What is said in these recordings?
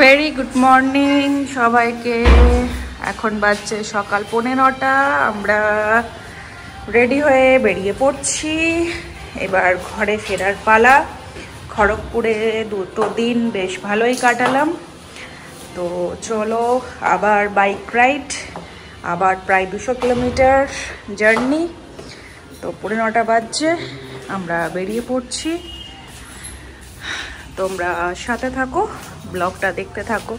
Very good morning সবাইকে। এখন বাজছে সকাল 9:15। আমরা রেডি হয়ে বেরিয়ে পড়ছি। এবার ঘরে ফেরার পালা। খড়গপুরে 2 দিন বেশ ভালোই কাটালাম। তো চলো আবার বাইক রাইড, আবার প্রায় 200 কিলোমিটার জার্নি। তো 9:15 বাজছে, আমরা বেরিয়ে পড়ছি। তোমরা সাথে থাকো, ব্লগটা দেখতে থাকো।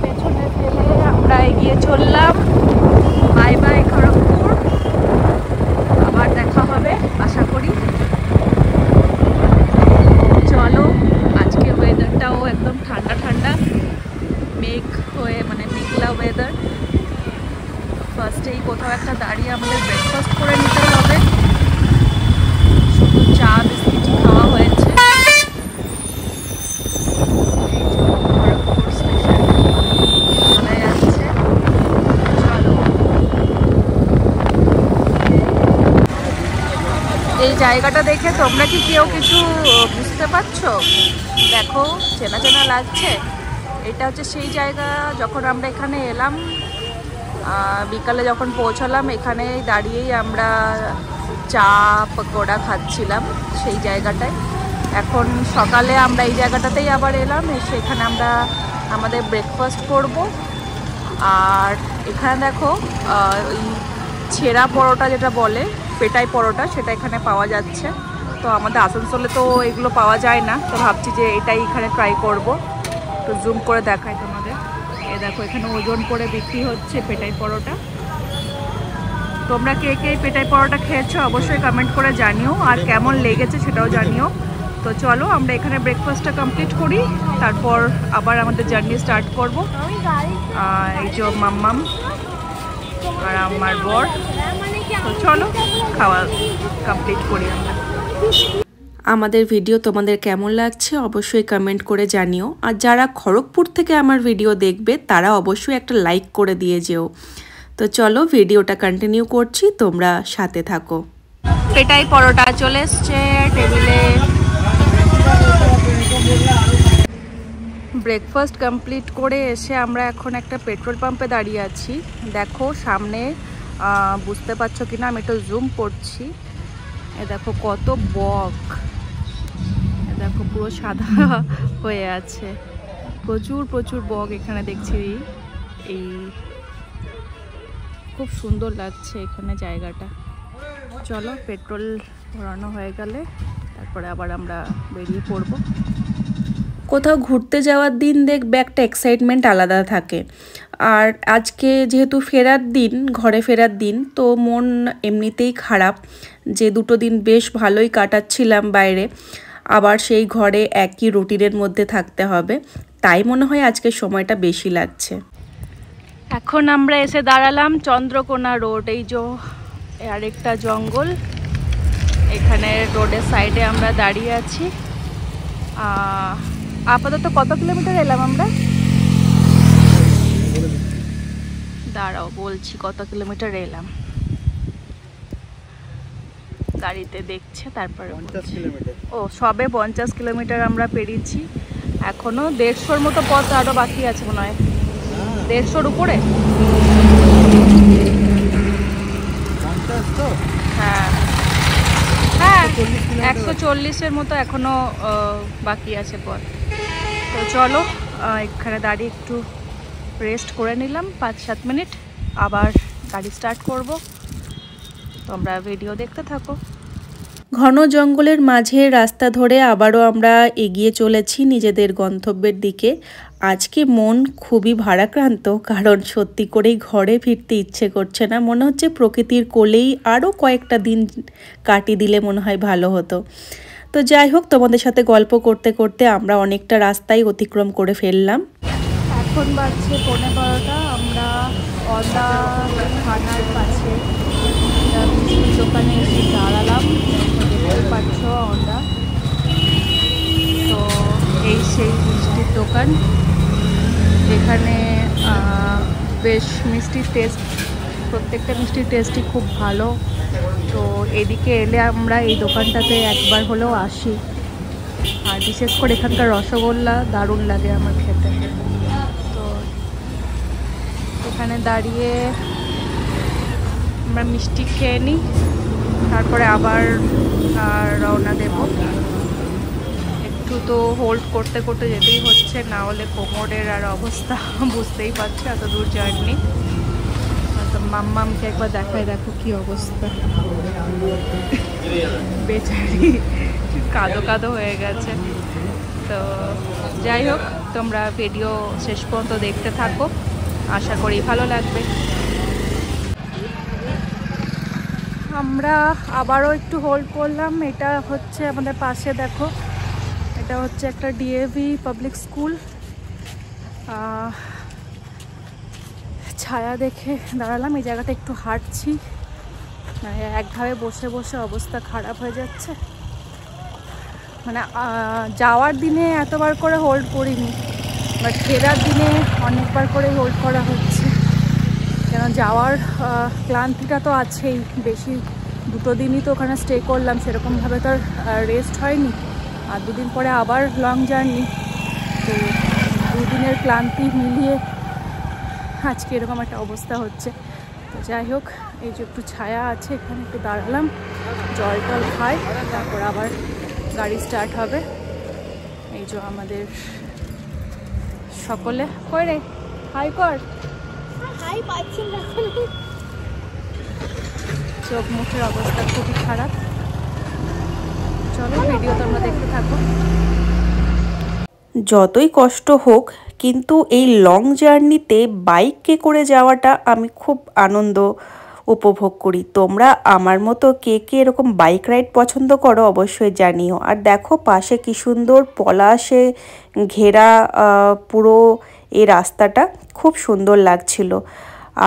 পেছনে ফেলে আমরা এগিয়ে চললাম। বাই বাই খড়গপুর, আবার দেখা হবে আশা করি। চলো, আজকে ওয়েদারটাও একদম ঠান্ডা ঠান্ডা, মেঘ হয়ে মানে মেঘলা ওয়েদার। ফার্স্টেই কোথাও একটা দাঁড়িয়ে আমাদের ব্রেকফাস্ট করে নিতে হবে। শুধু চা বিস্কিটই খাওয়া হয়েছে। এই জায়গাটা দেখে তোমরা কি কেউ কিছু বুঝতে পারছো? দেখো, চেনা চেনা লাগছে। এটা হচ্ছে সেই জায়গা যখন আমরা এখানে এলাম, বিকালে যখন পৌঁছালাম এখানে দাঁড়িয়েই আমরা চা পকোড়া খাচ্ছিলাম সেই জায়গাটায়। এখন সকালে আমরা এই জায়গাটাতেই আবার এলাম, এসে এখানে আমরা আমাদের ব্রেকফাস্ট করব। আর এখানে দেখো ওই ছেঁড়া পরোটা যেটা বলে, পেটাই পরোটা, সেটা এখানে পাওয়া যাচ্ছে। তো আমাদের আসানসোলে তো এগুলো পাওয়া যায় না, তো ভাবছি যে এটাই এখানে ট্রাই করব। তো জুম করে দেখাই তোমাদের। এ দেখো, এখানে ওজন করে বিক্রি হচ্ছে পেটাই পরোটা। তোমরা কে কে পেটাই পরোটা খেয়েছো অবশ্যই কমেন্ট করে জানিও, আর কেমন লেগেছে সেটাও জানিও। তো চলো আমরা এখানে ব্রেকফাস্টটা কমপ্লিট করি, তারপর আবার আমাদের জার্নি স্টার্ট করব। এই যে মাম্মাম আর আমার বর। তো চলো খাওয়া কমপ্লিট করি আমরা। আমাদের ভিডিও তোমাদের কেমন লাগছে অবশ্যই কমেন্ট করে জানিও। আর যারা খড়গপুর থেকে আমার ভিডিও দেখবে তারা অবশ্যই একটা লাইক করে দিয়ে যেও। তো চলো ভিডিওটা কন্টিনিউ করছি, তোমরা সাথে থাকো। পেটাই পরোটা চলে এসছে টেবিলে। ব্রেকফাস্ট কমপ্লিট করে এসে আমরা এখন একটা পেট্রোল পাম্পে দাঁড়িয়ে আছি। দেখো সামনে, বুঝতে পারছো কিনা আমি একটু জুম করছি। এ দেখো কত বক, দেখো পুরো সাদা হয়ে আছে। প্রচুর প্রচুর বক এখানে দেখছি। এই খুব সুন্দর লাগছে এখানে জায়গাটা। চলো পেট্রোল ভরানো হয়ে গেলে তারপরে আবার আমরা বেরিয়ে পড়বো। কোথাও ঘুরতে যাওয়ার দিন দেখবে একটা এক্সাইটমেন্ট আলাদা থাকে। আর আজকে যেহেতু ফেরার দিন, ঘরে ফেরার দিন, তো মন এমনিতেই খারাপ যে 2 দিন বেশ ভালোই কাটাচ্ছিলাম বাইরে, আবার সেই ঘরে একই রুটিনের মধ্যে থাকতে হবে। তাই মনে হয় আজকের সময়টা বেশি লাগছে। এখন আমরা এসে দাঁড়ালাম চন্দ্রকোনা রোড। এই যে আরেকটা জঙ্গল, এখানে রোডের সাইডে আমরা দাঁড়িয়ে আছি। আপাতত কত কিলোমিটার এলাম আমরা? দাঁড়াও বলছি কত কিলোমিটার এলাম। গাড়িতে দেখছে তারপরে। ও সবে 50 কিলোমিটার আমরা পেরিয়েছি। এখনো 150-র মতো পথ আরো বাকি আছে মনে হয়। 150-র উপরে। হ্যাঁ হ্যাঁ, 140-এর মতো এখনো বাকি আছে পথ। তো চলো এখানে দাঁড়িয়ে একটু রেস্ট করে নিলাম 5-7 মিনিট, আবার গাড়ি স্টার্ট করব। তোমরা ভিডিও দেখতে থাকো। ঘন জঙ্গলের মাঝে রাস্তা ধরে আবারও আমরা এগিয়ে চলেছি নিজেদের গন্তব্যের দিকে। আজকে মন খুবই ভারাক্রান্ত, কারণ সত্যি করেই ঘরে ফিরতে ইচ্ছে করছে না। মনে হচ্ছে প্রকৃতির কোলেই আরও কয়েকটা দিন কাটিয়ে দিলে মনে হয় ভালো হতো। তো যাই হোক, তোমাদের সাথে গল্প করতে করতে আমরা অনেকটা রাস্তাই অতিক্রম করে ফেললাম। এখন বাজছে 12:15। আমরা অদা থানার কাছে দোকানে এসে দাঁড়ালাম। দেখতে পাচ্ছ অদা। তো এই সেই মিষ্টির দোকান, যেখানে বেশ মিষ্টির টেস্ট, প্রত্যেকটা মিষ্টির টেস্টই খুব ভালো। তো এদিকে এলে আমরা এই দোকানটাতে একবার হলেও আসি, আর বিশেষ করে এখানকার রসগোল্লা দারুণ লাগে আমার খেতে। তো এখানে দাঁড়িয়ে আমরা মিষ্টি খেয়ে নিই, তারপরে আবার রওনা দেব। একটু তো হোল্ড করতে করতে যেতেই হচ্ছে, না হলে কোমরের আর অবস্থা বুঝতেই পারছে, এত দূর জার্নি। তো মাম্মামকে একবার দেখায়, দেখো কি অবস্থা, বেচারি কাদো কাদো হয়ে গেছে। তো যাই হোক, তোমরা ভিডিও শেষ পর্যন্ত দেখতে থাকো, আশা করি ভালো লাগবে। আমরা আবারও একটু হোল্ড করলাম। এটা হচ্ছে আমাদের পাশে, দেখো এটা হচ্ছে একটা ডিএভি পাবলিক স্কুল। ছায়া দেখে দাঁড়ালাম, এই জায়গাটা একটু হাঁটছি, মানে একভাবে বসে বসে অবস্থা খারাপ হয়ে যাচ্ছে। মানে যাওয়ার দিনে এতবার করে হোল্ড করিনি, বাট ফেরার দিনে অনেকবার করে হোল্ড করা হচ্ছে, কেন যাওয়ার ক্লান্তিটা তো আছেই বেশি। 2 দিনই তো ওখানে স্টে করলাম, সেরকমভাবে তো আর রেস্ট হয়নি, আর 2 দিন পরে আবার লং জার্নি। তো 2 দিনের ক্লান্তি মিলিয়ে আজকে এরকম একটা অবস্থা হচ্ছে। তো যাই হোক, এই যে একটু ছায়া আছে, এখানে একটু দাঁড়ালাম, জল টল খাই, তারপর আবার গাড়ি স্টার্ট হবে। এই যে আমাদের সকলে কই রে, হাই কর, হাই পাচ্ছি না, চোখ মুখের অবস্থা খুবই খারাপ। চলো ভিডিও তোমরা দেখতে থাকো। যতই কষ্ট হোক, কিন্তু এই লং জার্নিতে বাইকে করে যাওয়াটা আমি খুব আনন্দ উপভোগ করি। তোমরা আমার মতো কে কে এরকম বাইক রাইড পছন্দ করো অবশ্যই জানিও। আর দেখো পাশে কি সুন্দর পলাশে ঘেরা পুরো এই রাস্তাটা, খুব সুন্দর লাগছিল।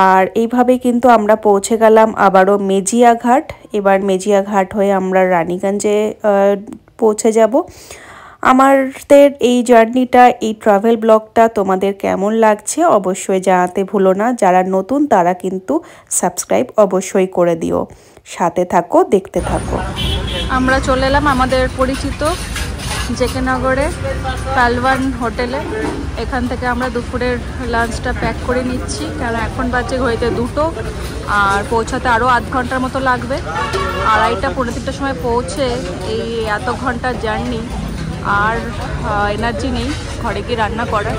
আর এইভাবে কিন্তু আমরা পৌঁছে গেলাম আবারও মেজিয়াঘাট। এবার মেজিয়াঘাট হয়ে আমরা রানীগঞ্জে পৌঁছে যাব। আমাদের এই জার্নিটা, এই ট্রাভেল ব্লগটা তোমাদের কেমন লাগছে অবশ্যই জানাতে ভুলো না। যারা নতুন তারা কিন্তু সাবস্ক্রাইব অবশ্যই করে দিও। সাথে থাকো, দেখতে থাকো। আমরা চলে এলাম আমাদের পরিচিত জেকে নগরে পালওয়ান হোটেলে। এখান থেকে আমরা দুপুরের লাঞ্চটা প্যাক করে নিচ্ছি, কারণ এখন বাজে ঘড়িতে 2টো, আর পৌঁছাতে আরও আধ ঘন্টার মতো লাগবে। 2:30 পৌনে 3টার সময় পৌঁছে এই এত ঘন্টার জার্নি, আর এনার্জি নেই ঘরে গিয়ে রান্না করার,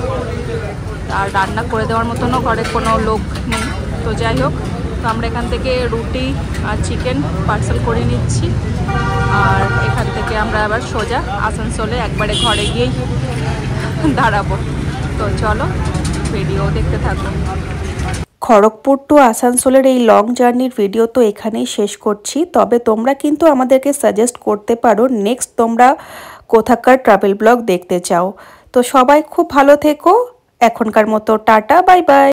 আর রান্না করে দেওয়ার মতনও ঘরে কোনো লোক নেই। তো যাই হোক, তো আমরা এখান থেকে রুটি আর চিকেন পার্সেল করে নিচ্ছি, আর এখান থেকে আমরা আবার সোজা আসানসোলে একবারে ঘরে গিয়েই দাঁড়াবো। তো চলো ভিডিও দেখতে থাকো। খড়গপুর টু আসানসোলের এই লং জার্নির ভিডিও তো এখানেই শেষ করছি। তবে তোমরা কিন্তু আমাদেরকে সাজেস্ট করতে পারো নেক্সট তোমরা কোথাকার ট্রাভেল ব্লগ দেখতে চাও। তো সবাই খুব ভালো থেকো, এখনকার মতো টাটা, বাই বাই।